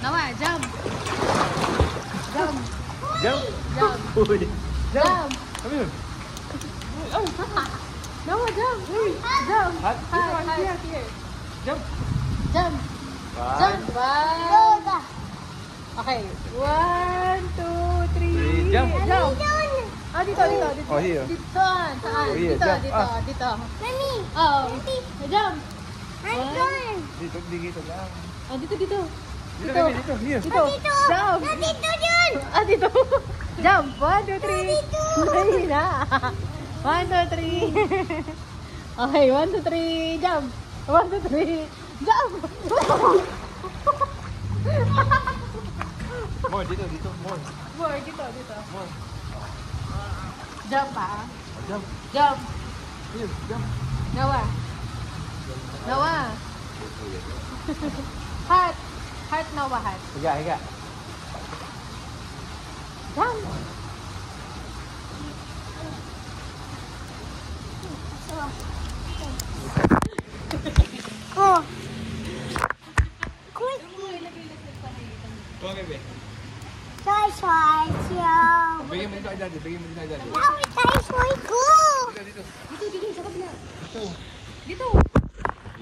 Noah, jump. Jump. Jump. Jump. Uy. Jump. Come here. Noah, jump. Jump. Hot. Here. Jump. Jump. One. Jump. One. Okay. 1, 2, 3. Jump. Jump. Ah, dito. Oh, here. Dito. Saan? Oh, here. Dito. Jump. Ah. Dito. Mami, Oh. Jump. I'm going. Dito lang. Ah, dito. Dito. Here. Dito. Dito. Jump. Dito yun. Ah, dito. Jump. 1, 2, 3. Dito. Ay na. 1, 2, 3. Okay, 1, 2, 3. Jump. 1, 2, 3. Jump. More, dito. More. More, dito. More. Jump ah. Jump. Jump. Here. Jump. Noah. Heart, Noah, heart. Higa. Jump. Oh. Quick. Come on, baby. Soy. Bigyan mo dito kay daddy. Now it's soy ko. Dito. Dito, sa kabila. Dito.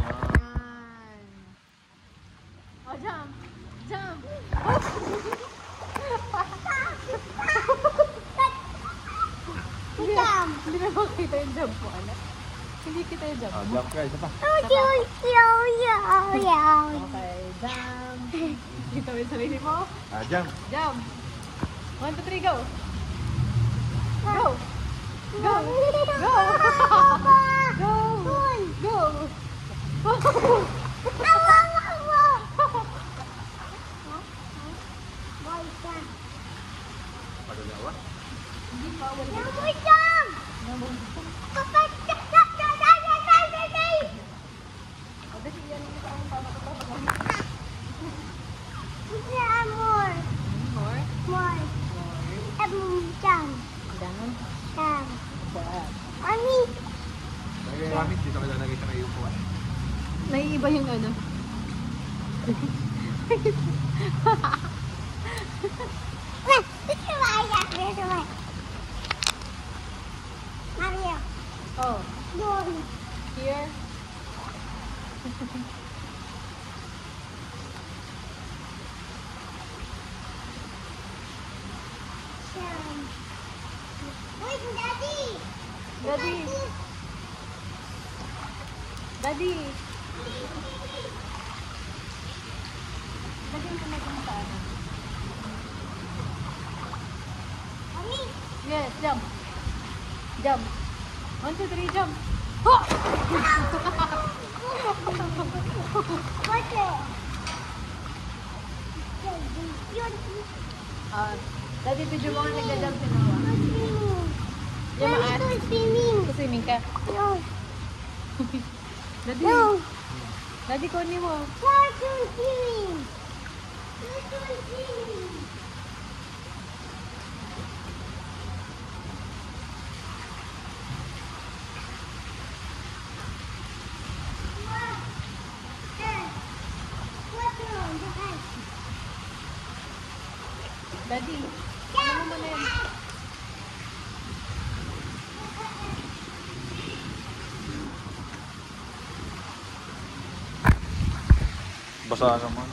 Yan. Oh, jump. Hindi na makita yung jump mo, anak. Hindi kita yung jump mo. Jump ka, isa pa. Yo. Okay, jump. Kita mo yung sarili mo. Jump. Jump. 1, 2, 3, go. Go. Pagagawa. Hindi pa, wala. Dali, yan yung parang pamakapag. More. Down. Lagay namin dito ka lalagay sa may upuan. Naiiba yung ano. Oh, here. Daddy. Daddy, yung kumaganda ano? Yes, jump. 1, 2, 3, jump. Oh! Daddy, video mo nga nagja-jump si Noah. Swimming ka. No. Daddy. No. Daddy, kunin mo. Daddy, ano mo na yan? Basa naman.